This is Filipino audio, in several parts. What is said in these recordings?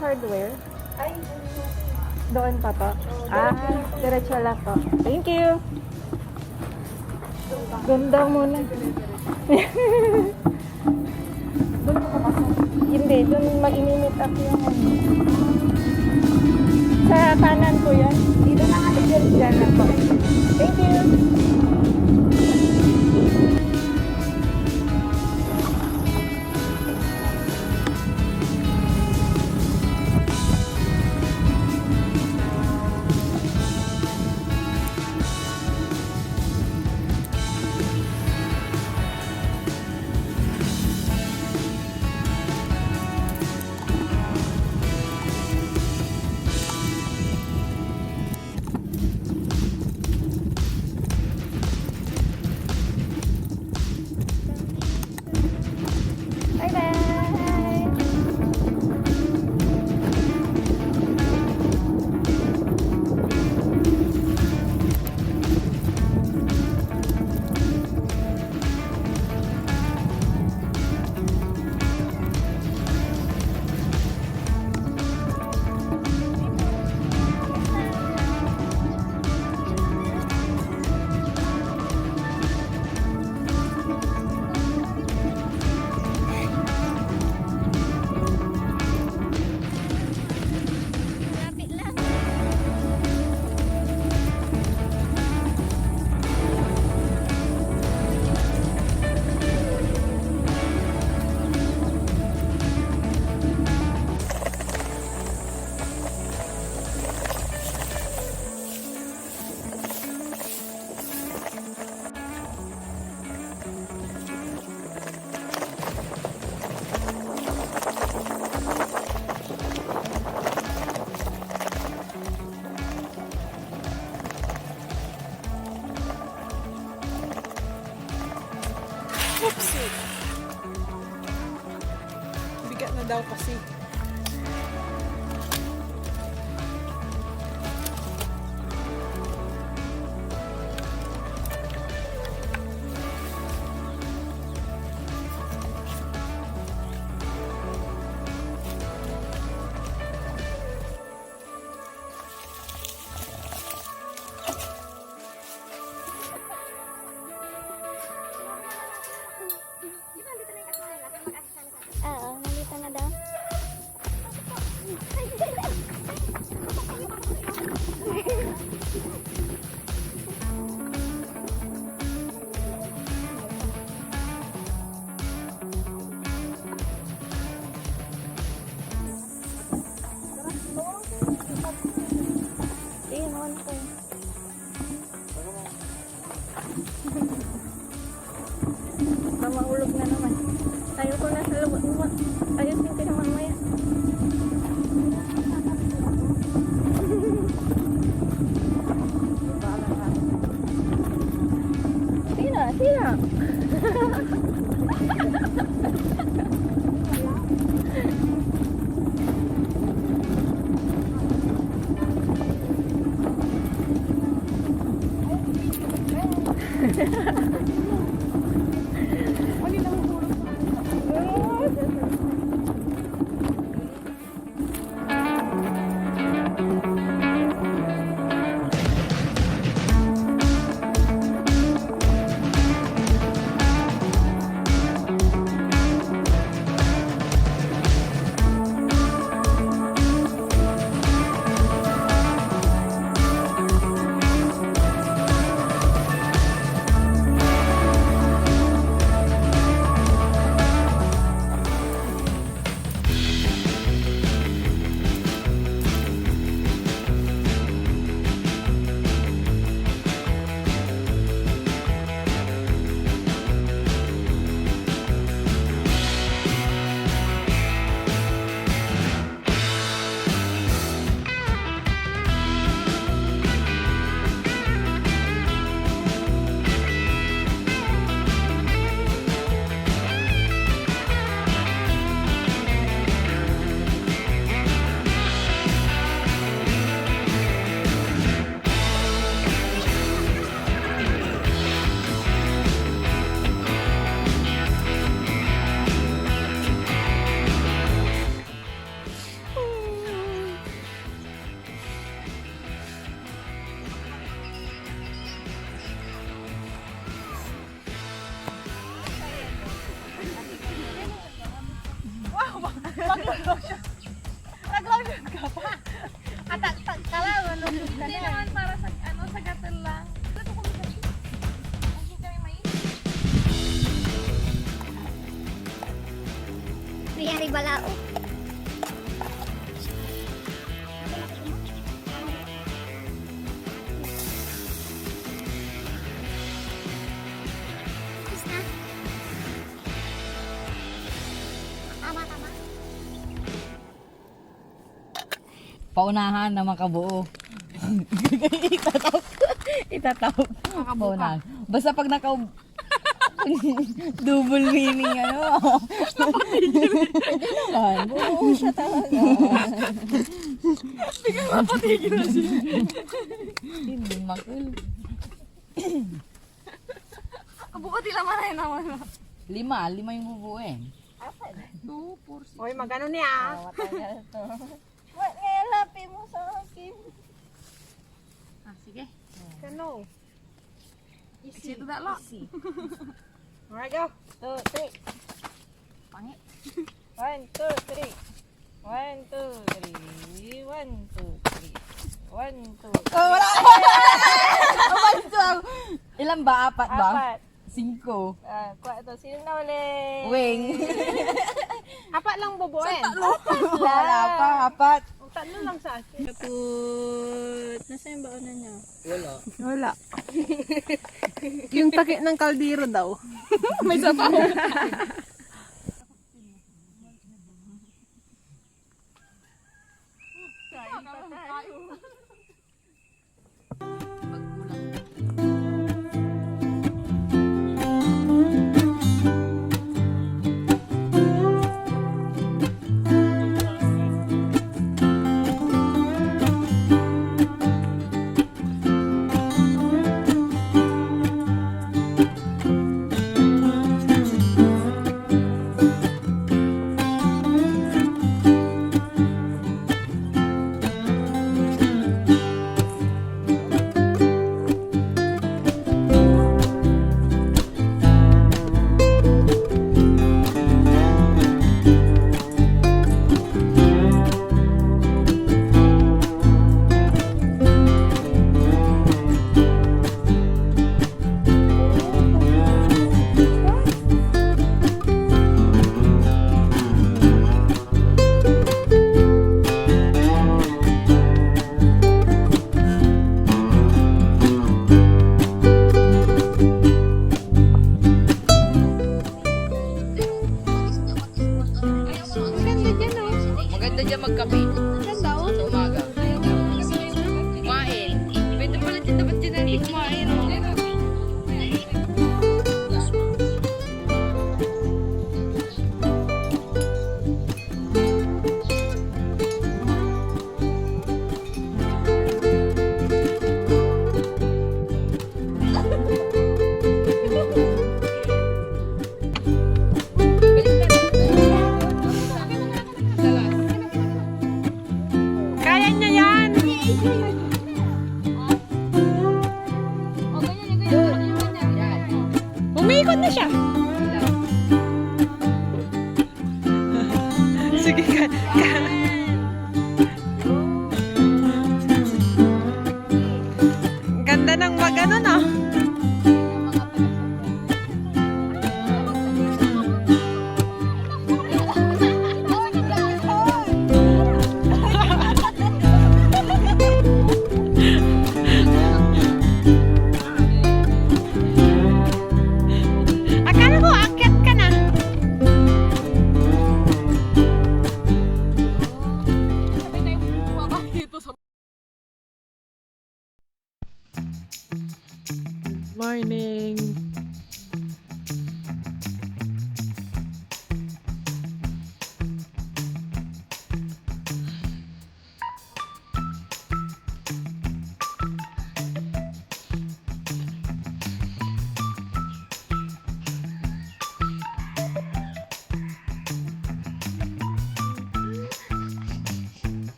Hardware? Ay, doon pa to? Diretso lang to. Thank you! Ganda muna. Doon ko pa. Hindi, doon mag-imimit up yung sa kanan ko yan. Dito na nga dyan lang po. Thank you! sabaw kasi. Oo, nalita na daw. Tingnan mo ako. Mamahulog na naman. Tayo ko na sa loob. Ayusin ko na mamaya. Sina? Sina? Nag-loaded ka pa. At kala mo, hindi naman para sa, ano, sa gatel lang. Ito ko kasi. Hindi kami mais. Riyari balao. Tapos na. Tama. Paunahan na makabuo. Itatawag. Paunahan. Basta pag double meaning ano. Hindi naman. Buo siya talaga. Hindi ka mapatigil na siya. Hindi makul. Bukod ilaman na yun naman. Lima yung bubuin. 2, 4, 6. Hoy, magano niya? Matagal to. Ba't ngayon lapi mo sa akin? Ah, sige. Kano? Easy to that lot. Alright, go. 2, 3. Pangit. 1, 2, 3. 1, 2, 3. 1, 2, 3. 1, 2, 3. Oh, wala! Ilan ba? Apat ba? 5. Ito, sino na uli? Wing. Apat lang bubuin. Wala pa, apat. Tatlo lang sa akin. Kaput. Nasaan yung baon na niya? Wala. Yung takip ng kaldero daw. May sabaw. O, ganyan, ganyan. Umiikot na siya. Sige ka. Ganda ng magano na. Akala ko akyat ka na. Sabay tayo bumaba dito sa... Morning.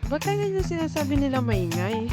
Baka ganyan sinasabi nila maingay.